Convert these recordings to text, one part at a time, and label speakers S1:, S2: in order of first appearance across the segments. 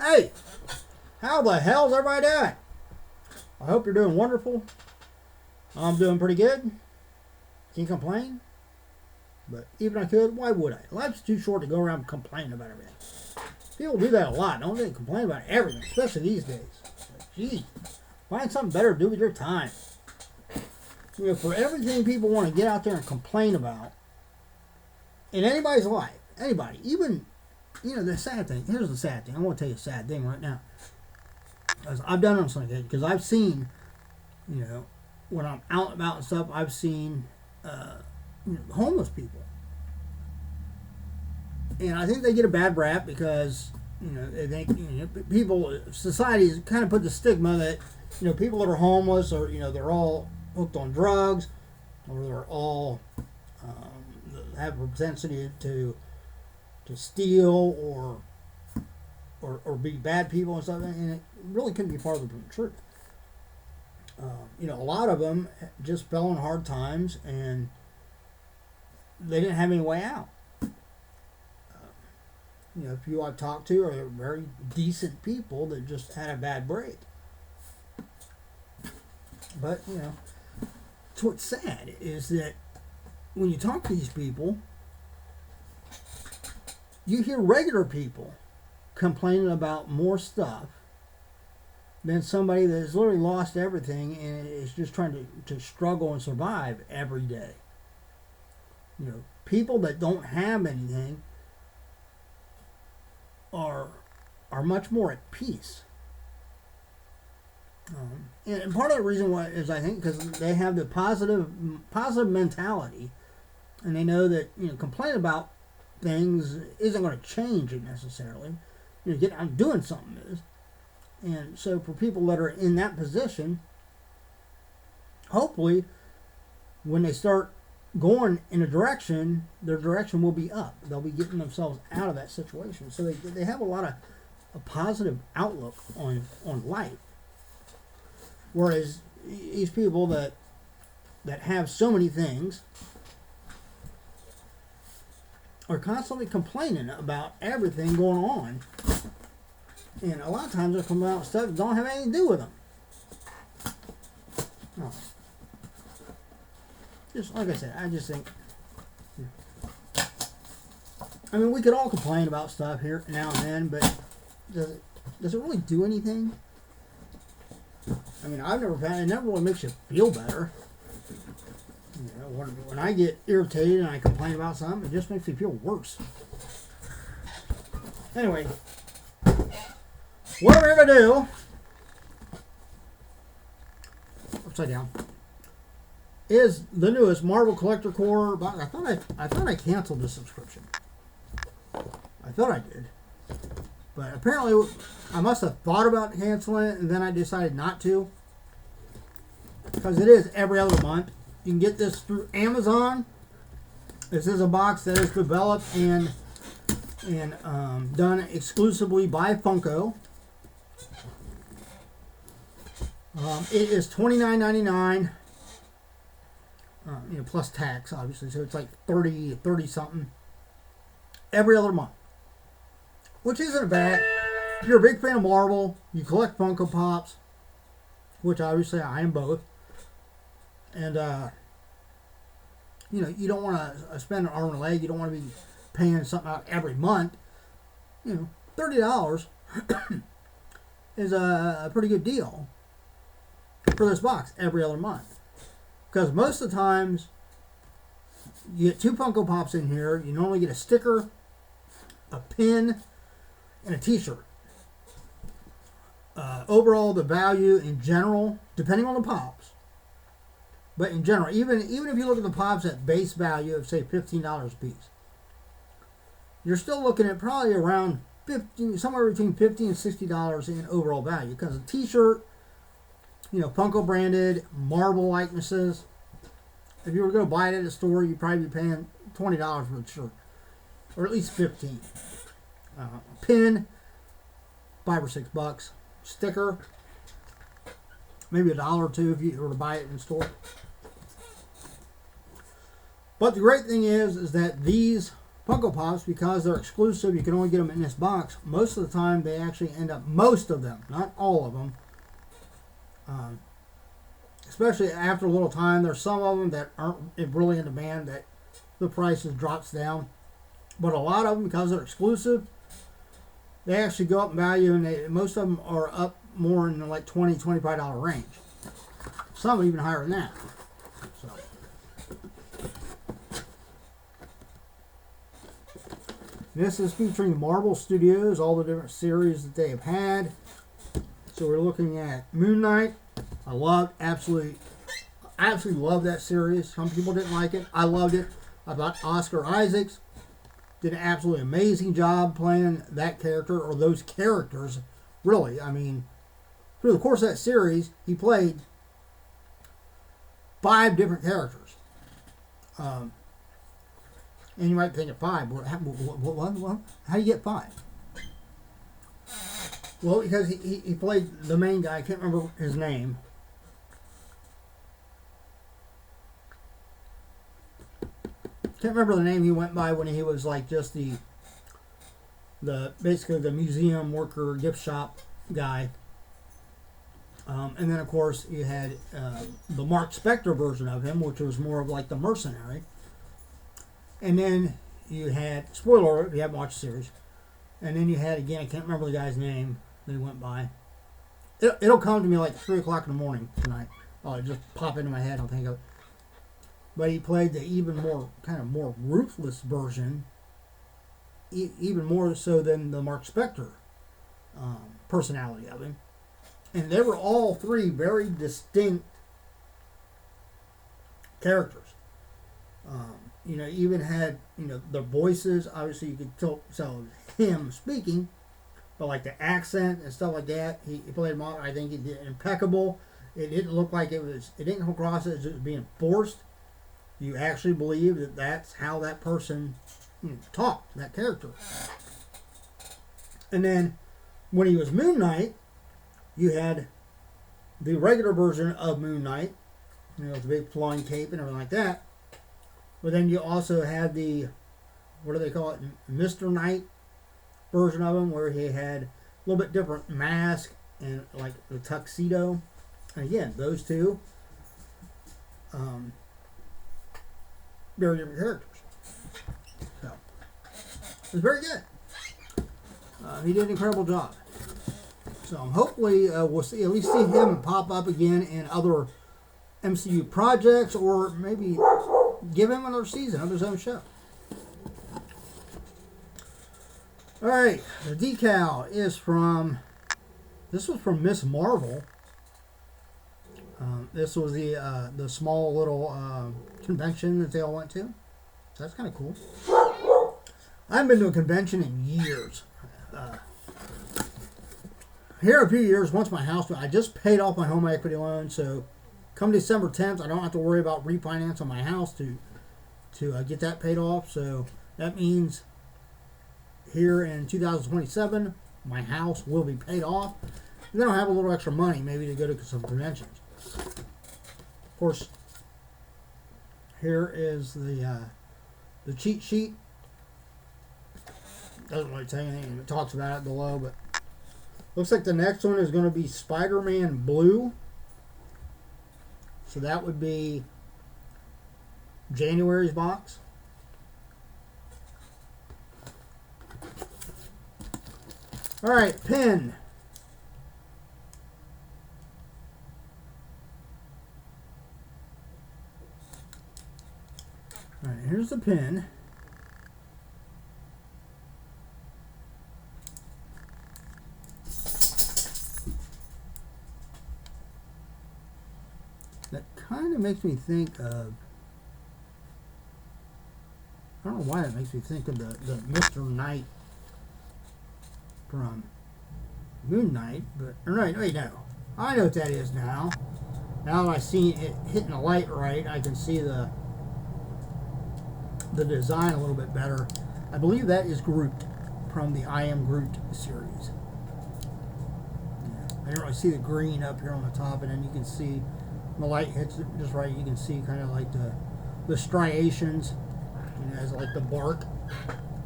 S1: Hey, how the hell's everybody doing? I hope you're doing wonderful. I'm doing pretty good. Can't complain. But even if I could, why would I? Life's too short to go around complaining about everything. People do that a lot, don't they? Complain about everything, especially these days. Gee, find something better to do with your time. You know, for everything people want to get out there and complain about in anybody's life, anybody, even, the sad thing. Here's the sad thing. I want to tell you a sad thing right now. I've done it something because I've seen, when I'm out and about and stuff, I've seen homeless people. And I think they get a bad rap because, they think, people, society has kind of put the stigma that, people that are homeless or, they're all hooked on drugs or they're all have a propensity to steal or be bad people and stuff. And it really couldn't be farther from the truth. A lot of them just fell in hard times and they didn't have any way out. People I've talked to are very decent people that just had a bad break. But, what's sad is that when you talk to these people, you hear regular people complaining about more stuff than somebody that has literally lost everything and is just trying to struggle and survive every day. People that don't have anything are much more at peace. And part of the reason why is, I think, because they have the positive mentality, and they know that complaining about things isn't going to change it necessarily. I'm doing something is, and so for people that are in that position, hopefully, when they start going in a direction, their direction will be up. They'll be getting themselves out of that situation. So they have a lot of a positive outlook on life. Whereas these people that have so many things are constantly complaining about everything going on. And a lot of times they're complaining about stuff that don't have anything to do with them. No. Just like I said, I just think, we could all complain about stuff here now and then, but does it really do anything? I've never found it never really makes you feel better. When I get irritated and I complain about something, it just makes me feel worse. Anyway, what we're going to do, upside down, is the newest Marvel Collector Core box. I thought I canceled the subscription. I thought I did. But apparently I must have thought about canceling it and then I decided not to. Because it is every other month. You can get this through Amazon. This is a box that is developed and done exclusively by Funko. It is $29.99. Plus tax, obviously, so it's like 30 something every other month, which isn't bad. If you're a big fan of Marvel, you collect Funko Pops, which obviously I am both, and you don't want to spend an arm and a leg. You don't want to be paying something out every month. $30 is a pretty good deal for this box every other month. Because most of the times, you get 2 Funko Pops in here. You normally get a sticker, a pin, and a t-shirt. Overall, the value in general, depending on the Pops, but in general, even if you look at the Pops at base value of, say, $15 a piece, you're still looking at probably around somewhere between $50 and $60 in overall value. Because a t-shirt, Funko branded, Marvel likenesses. If you were going to buy it at a store, you'd probably be paying $20 for the shirt. Or at least $15. Pin, $5 or $6. Sticker, maybe $1 or $2 if you were to buy it in store. But the great thing is that these Funko Pops, because they're exclusive, you can only get them in this box. Most of the time, they actually end up, most of them, not all of them, especially after a little time, there's some of them that aren't really in demand that the price drops down. But a lot of them, because they're exclusive, they actually go up in value, and most of them are up more in the like $20, $25 range. Some even higher than that. So. This is featuring Marvel Studios, all the different series that they have had. So we're looking at Moon Knight. I absolutely love that series. Some people didn't like it. I loved it. I thought Oscar Isaacs did an absolutely amazing job playing that character, or those characters, really. I mean, through the course of that series, he played 5 different characters. And you might think of 5. What? How do you get 5? Well, because he played the main guy. I can't remember his name. Can't remember the name he went by when he was like just the basically the museum worker, gift shop guy. And then of course you had the Mark Spector version of him, which was more of like the mercenary. And then you had, spoiler alert if you haven't watched the series, and then you had, again, I can't remember the guy's name that he went by. It'll come to me like 3 o'clock in the morning tonight. It'll just pop into my head, I'll think of it. But he played the even more, kind of more ruthless version, even more so than the Mark Spector personality of him. And they were all 3 very distinct characters. Even had, their voices. Obviously, you could tell it was him speaking, but like the accent and stuff like that, he played them all. I think he did impeccable. It didn't look like it didn't come across as it was being forced. You actually believe that that's how that person talked, that character. And then when he was Moon Knight, you had the regular version of Moon Knight, with the big flying cape and everything like that. But then you also had the, what do they call it, Mr. Knight version of him, where he had a little bit different mask and like the tuxedo. And again, those 2, very different characters. So, it was very good. He did an incredible job. So hopefully we'll at least see him pop up again in other MCU projects, or maybe give him another season of his own show. Alright, the decal is from, this was from Miss Marvel. This was the small little convention that they all went to. So that's kind of cool. I haven't been to a convention in years. Here a few years, once my house, I just paid off my home equity loan, so come December 10th, I don't have to worry about refinance on my house to get that paid off. So that means here in 2027, my house will be paid off. And then I'll have a little extra money maybe to go to some conventions. Of course, here is the cheat sheet. Doesn't really tell you anything. It talks about it below, but looks like the next one is going to be Spider-Man Blue. So that would be January's box. Alright, pin. Alright, here's the pin. That kind of makes me think of, I don't know why it makes me think of the Mr. Knight from Moon Knight, but, or wait, no. I know what that is now. Now that I see it hitting the light right, I can see the design a little bit better. I believe that is Groot from the I Am Groot series. Yeah. I don't really see the green up here on the top, and then you can see when the light hits it just right, you can see kind of like the striations, as like the bark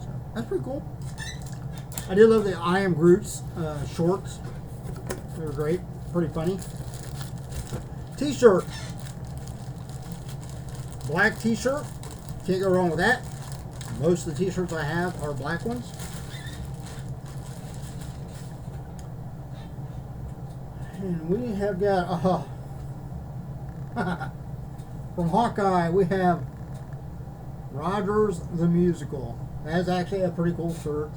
S1: So that's pretty cool. I did love the I Am Groot's shorts. They were great. Pretty funny. T-shirt. Black t-shirt. Can't go wrong with that. Most of the t-shirts I have are black ones. And we have got from Hawkeye, we have Rogers the Musical. That's actually a pretty cool shirt.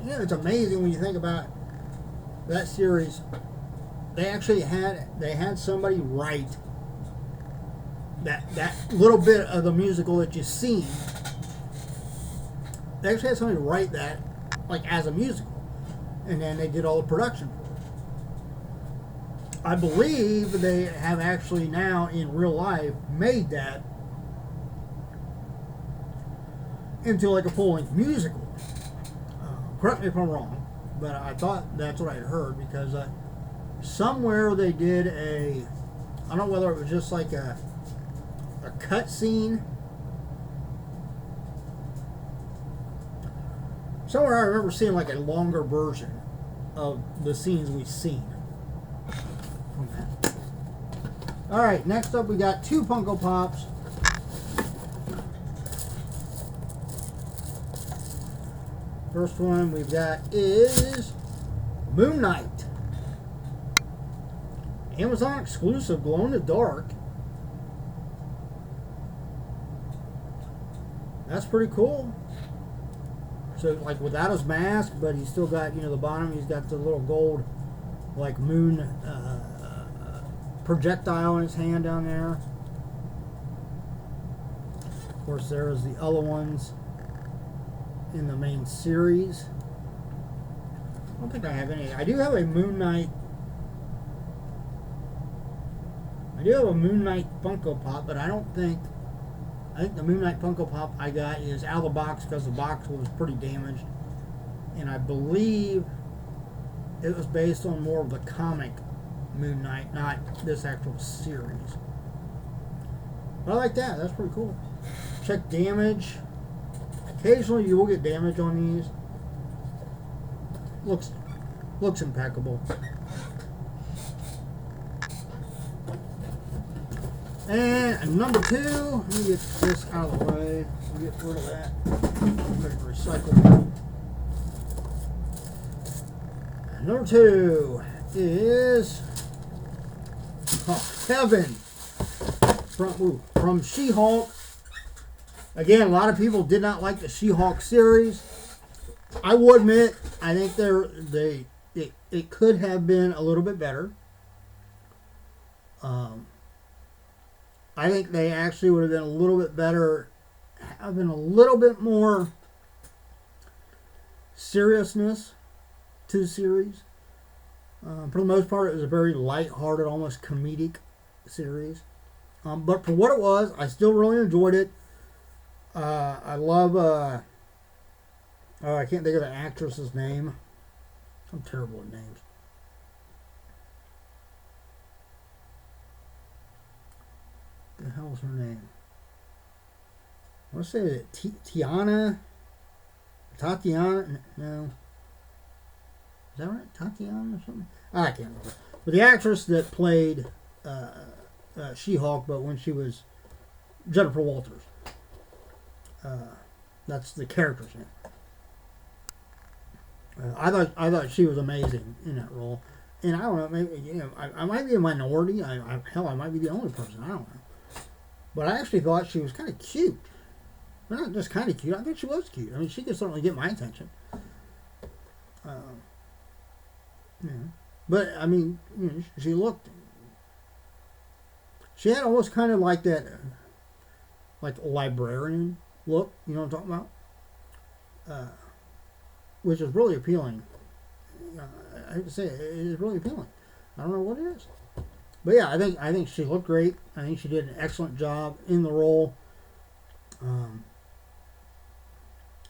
S1: It's amazing when you think about that series. They actually had somebody write that little bit of the musical that you see. They actually had somebody write that like as a musical, and then they did all the production for it. I believe they have actually now in real life made that into like a full-length musical. Correct me if I'm wrong, but I thought that's what I had heard, because somewhere they did I don't know whether it was just like a cut scene. Somewhere I remember seeing like a longer version of the scenes we've seen from that. Alright, next up we got 2 Funko Pops. First one we've got is Moon Knight. Amazon exclusive, glow in the dark. That's pretty cool. So like without his mask, but he's still got, the bottom, he's got the little gold like moon projectile in his hand down there. Of course, there's the other ones in the main series. I don't think I have any. I do have a Moon Knight. I do have a Moon Knight Funko Pop, but I think the Moon Knight Funko Pop I got is out of the box because the box was pretty damaged, and I believe it was based on more of the comic Moon Knight, not this actual series. But I like that. That's pretty cool. Check damage. Occasionally you will get damage on these. Looks impeccable. And number 2, let me get this out of the way. Let me get rid of that. Ready to recycle. And number 2 is Heaven from She-Hulk. Again, a lot of people did not like the She-Hulk series. I will admit, I think it could have been a little bit better. I think they actually would have been a little bit better, having a little bit more seriousness to the series. For the most part, it was a very light-hearted, almost comedic series. But for what it was, I still really enjoyed it. I love, I can't think of the actress's name. I'm terrible at names. What the hell is her name? I want to say that Tatiana? No. Is that right? Tatiana or something? I can't remember. But the actress that played She-Hulk, but when she was Jennifer Walters. That's the character's name. I thought she was amazing in that role, and I don't know, maybe I might be a minority. Hell, I might be the only person. I don't know, but I actually thought she was kind of cute. Well, not just kind of cute. I think she was cute. I mean, she could certainly get my attention. But I mean, she looked. She had almost kind of like that, like librarian look. You know what I'm talking about? Which is really appealing. I hate to say it, it is really appealing. I don't know what it is, but yeah, I think she looked great. I think she did an excellent job in the role.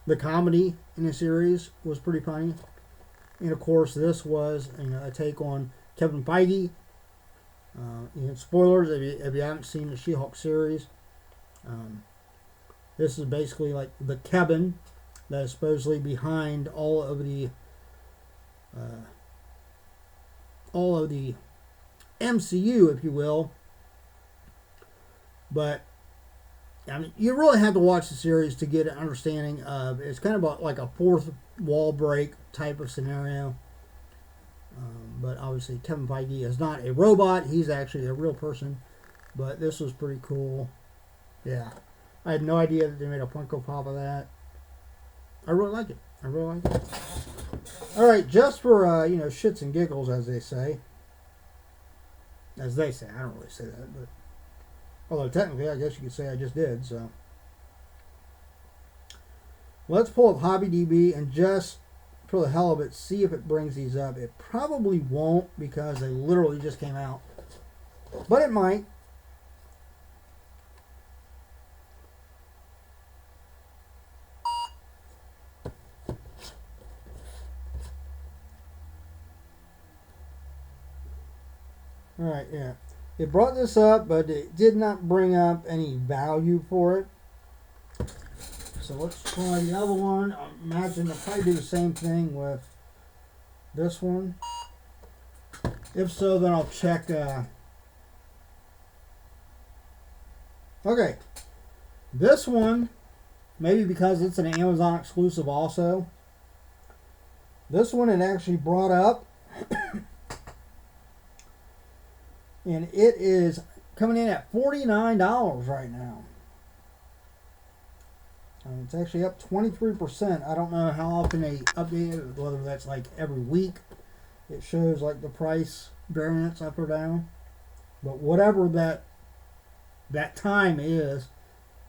S1: The comedy in the series was pretty funny, and of course, this was a take on Kevin Feige. Spoilers if you haven't seen the She-Hulk series. This is basically like the cabin that is supposedly behind uh, all of the MCU, if you will. But I mean, you really have to watch the series to get an understanding of. It's kind of like a fourth wall break type of scenario. But obviously, Kevin Feige is not a robot; he's actually a real person. But this was pretty cool. Yeah, I had no idea that they made a Funko Pop of that. I really like it. I really like it. All right, just for shits and giggles, as they say. As they say, I don't really say that, but although technically, I guess you could say I just did. So let's pull up HobbyDB and just for the hell of it, see if it brings these up. It probably won't because they literally just came out, but it might. Alright, yeah. It brought this up, but it did not bring up any value for it. So let's try the other one. I imagine they'll probably do the same thing with this one. If so, then I'll check. Okay. This one, maybe because it's an Amazon exclusive also. This one it actually brought up. And it is coming in at $49 right now. It's actually up 23%. I don't know how often they update it, whether that's like every week. It shows like the price variance up or down. But whatever that time is,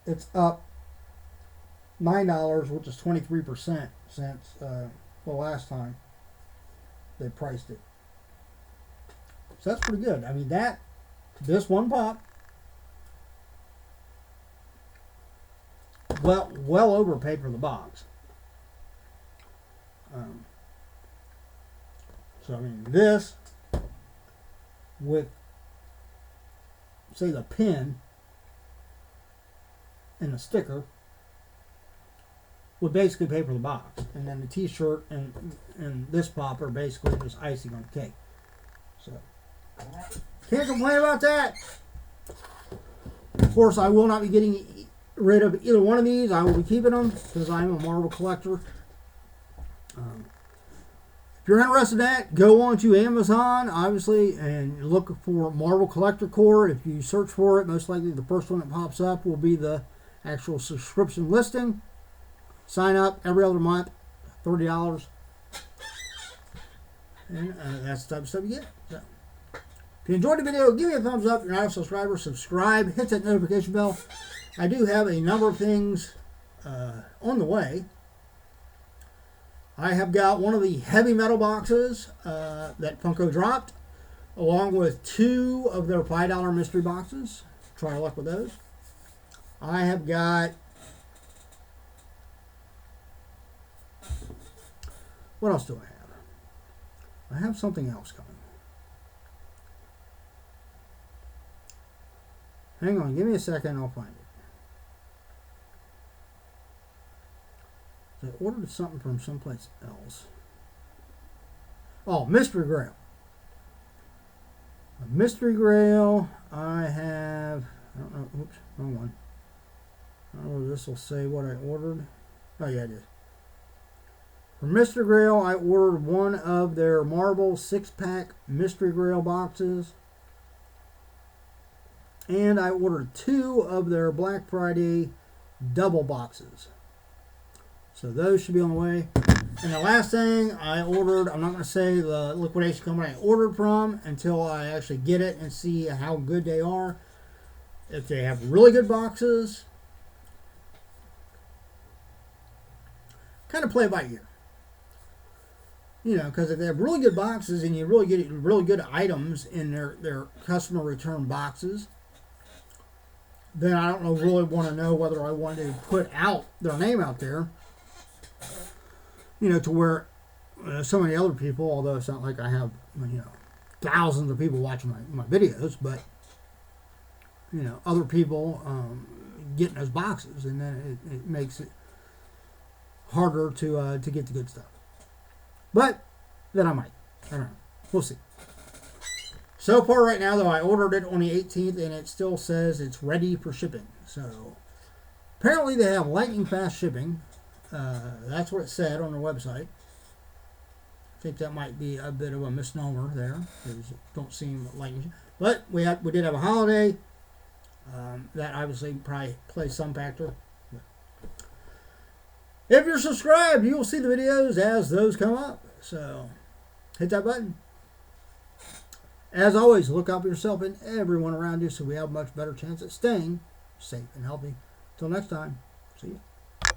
S1: it's up $9, which is 23% since the last time they priced it. So that's pretty good. I mean, this one pop, well overpaid for the box. So I mean, this with say the pin and the sticker would basically pay for the box, and then the T-shirt and this pop are basically just icing on the cake. So. Can't complain about that. Of course, I will not be getting rid of either one of these. I will be keeping them because I'm a Marvel collector. If you're interested in that, go on to Amazon, obviously, and look for Marvel Collector Core. If you search for it, most likely the first one that pops up will be the actual subscription listing. Sign up every other month, $30. And that's the type of stuff you get. So. If you enjoyed the video, give me a thumbs up. If you're not a subscriber, subscribe. Hit that notification bell. I do have a number of things on the way. I have got one of the heavy metal boxes that Funko dropped, along with 2 of their $5 mystery boxes. Try luck with those. I have got... What else do I have? I have something else coming. Hang on, give me a second, I'll find it. I ordered something from someplace else. Oh, Mystery Grail. A Mystery Grail, I have... I don't know, oops, wrong one. I don't know if this will say what I ordered. Oh, yeah, it is. For Mystery Grail, I ordered one of their Marvel 6-pack Mystery Grail boxes. And I ordered 2 of their Black Friday double boxes. So those should be on the way. And the last thing I ordered, I'm not going to say the liquidation company I ordered from until I actually get it and see how good they are. If they have really good boxes, kind of play it by ear. You know, because if they have really good boxes and you really get really good items in their customer return boxes, then I don't really want to know whether I want to put out their name out there, you know, to where so many other people, although it's not like I have, you know, thousands of people watching my videos, but, you know, other people getting those boxes, and then it makes it harder to get the good stuff. But then I might. I don't know. We'll see. So far right now, though, I ordered it on the 18th, and it still says it's ready for shipping. So apparently they have lightning fast shipping. That's what it said on their website. I think that might be a bit of a misnomer there. It don't seem lightning. But we did have a holiday. That obviously probably plays some factor. If you're subscribed, you will see the videos as those come up. So hit that button. As always, look out for yourself and everyone around you so we have a much better chance at staying safe and healthy. Till next time, see you.